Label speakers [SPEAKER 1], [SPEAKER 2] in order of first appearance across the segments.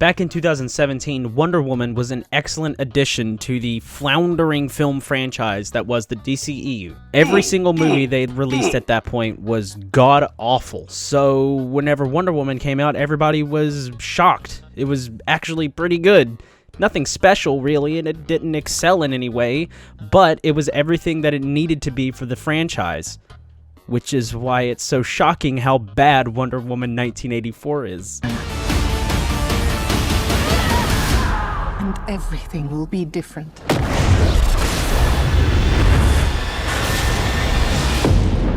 [SPEAKER 1] Back in 2017, Wonder Woman was an excellent addition to the floundering film franchise that was the DCEU. Every single movie they released at that point was god-awful. So whenever Wonder Woman came out, everybody was shocked. It was actually pretty good. Nothing special, really, and it didn't excel in any way, but it was everything that it needed to be for the franchise. Which is why it's so shocking how bad Wonder Woman 1984 is.
[SPEAKER 2] And everything will be different.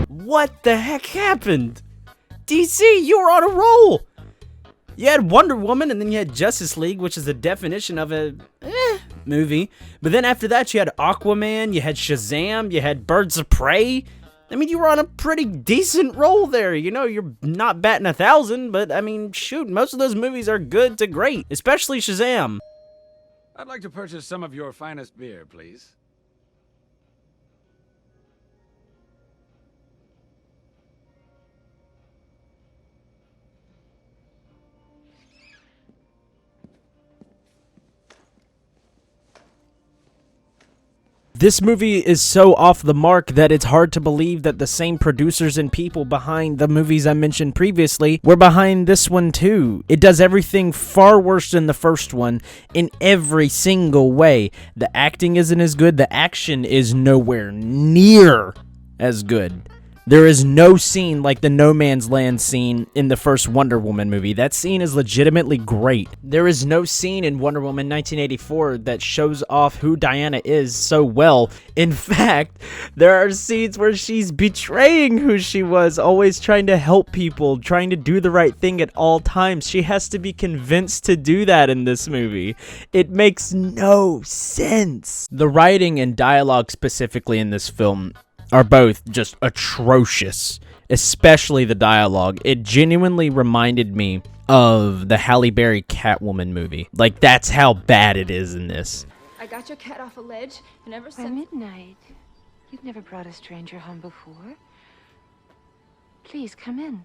[SPEAKER 1] What the heck happened? DC, you were on a roll! You had Wonder Woman, and then you had Justice League, which is the definition of a movie. But then after that, you had Aquaman, you had Shazam, you had Birds of Prey. I mean, you were on a pretty decent roll there. You know, you're not batting 1,000, but I mean, shoot, most of those movies are good to great, especially Shazam.
[SPEAKER 3] I'd like to purchase some of your finest beer, please.
[SPEAKER 1] This movie is so off the mark that it's hard to believe that the same producers and people behind the movies I mentioned previously were behind this one too. It does everything far worse than the first one in every single way. The acting isn't as good, the action is nowhere near as good. There is no scene like the No Man's Land scene in the first Wonder Woman movie. That scene is legitimately great. There is no scene in Wonder Woman 1984 that shows off who Diana is so well. In fact, there are scenes where she's betraying who she was, always trying to help people, trying to do the right thing at all times. She has to be convinced to do that in this movie. It makes no sense. The writing and dialogue specifically in this film are both just atrocious, especially the dialogue. It genuinely reminded me of the Halle Berry Catwoman movie. Like, that's how bad it is in this.
[SPEAKER 4] I got your cat off a ledge, and ever
[SPEAKER 5] By
[SPEAKER 4] since...
[SPEAKER 5] midnight. You've never brought a stranger home before. Please, come in.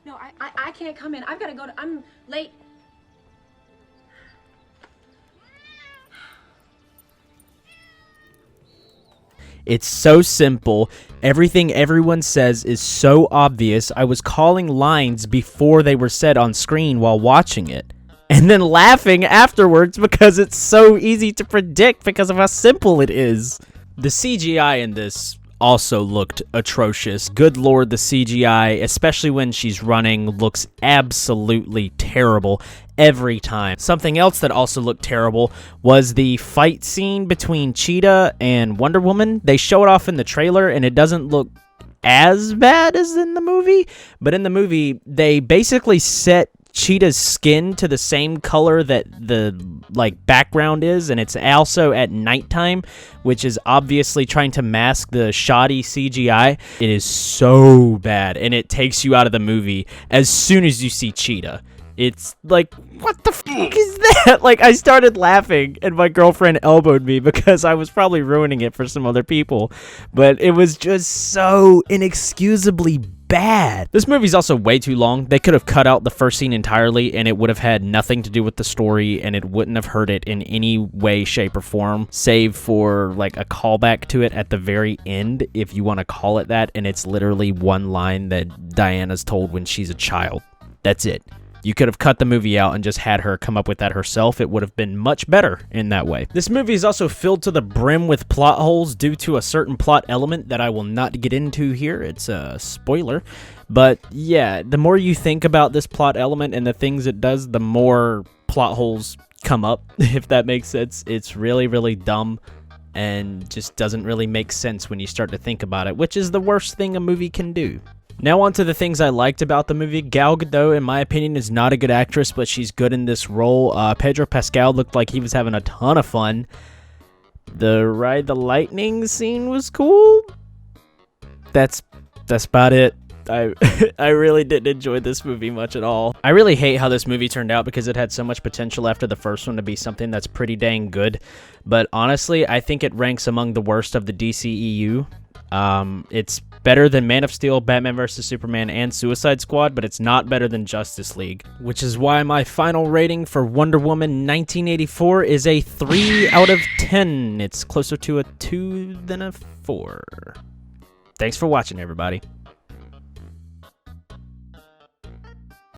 [SPEAKER 4] No, I can't come in. I've got to go to... I'm late.
[SPEAKER 1] It's so simple. Everything everyone says is so obvious. I was calling lines before they were said on screen while watching it. And then laughing afterwards because it's so easy to predict because of how simple it is. The CGI in this also looked atrocious. Good lord, the CGI, especially when she's running, looks absolutely terrible every time. Something else that also looked terrible was the fight scene between Cheetah and Wonder Woman. They show it off in the trailer and it doesn't look as bad as in the movie, but in the movie they basically set Cheetah's skin to the same color that the background is, and it's also at nighttime, which is obviously trying to mask the shoddy CGI. It is so bad, and it takes you out of the movie as soon as you see Cheetah. It's like, what the fuck is that? Like, I started laughing, and my girlfriend elbowed me because I was probably ruining it for some other people, but it was just so inexcusably bad. This movie's also way too long. They could have cut out the first scene entirely and it would have had nothing to do with the story and it wouldn't have hurt it in any way, shape, or form, save for like a callback to it at the very end, if you want to call it that, and it's literally one line that Diana's told when she's a child. That's it. You could have cut the movie out and just had her come up with that herself. It would have been much better in that way. This movie is also filled to the brim with plot holes due to a certain plot element that I will not get into here. It's a spoiler. But yeah, the more you think about this plot element and the things it does, the more plot holes come up, if that makes sense. It's really, really dumb and just doesn't really make sense when you start to think about it, which is the worst thing a movie can do. Now on to the things I liked about the movie. Gal Gadot, in my opinion, is not a good actress, but she's good in this role. Pedro Pascal looked like he was having a ton of fun. The Ride the Lightning scene was cool. That's about it. I really didn't enjoy this movie much at all. I really hate how this movie turned out because it had so much potential after the first one to be something that's pretty dang good. But honestly, I think it ranks among the worst of the DCEU. It's better than Man of Steel, Batman vs. Superman, and Suicide Squad, but it's not better than Justice League, which is why my final rating for Wonder Woman 1984 is a 3 out of 10. It's closer to a 2 than a 4. Thanks for watching, everybody.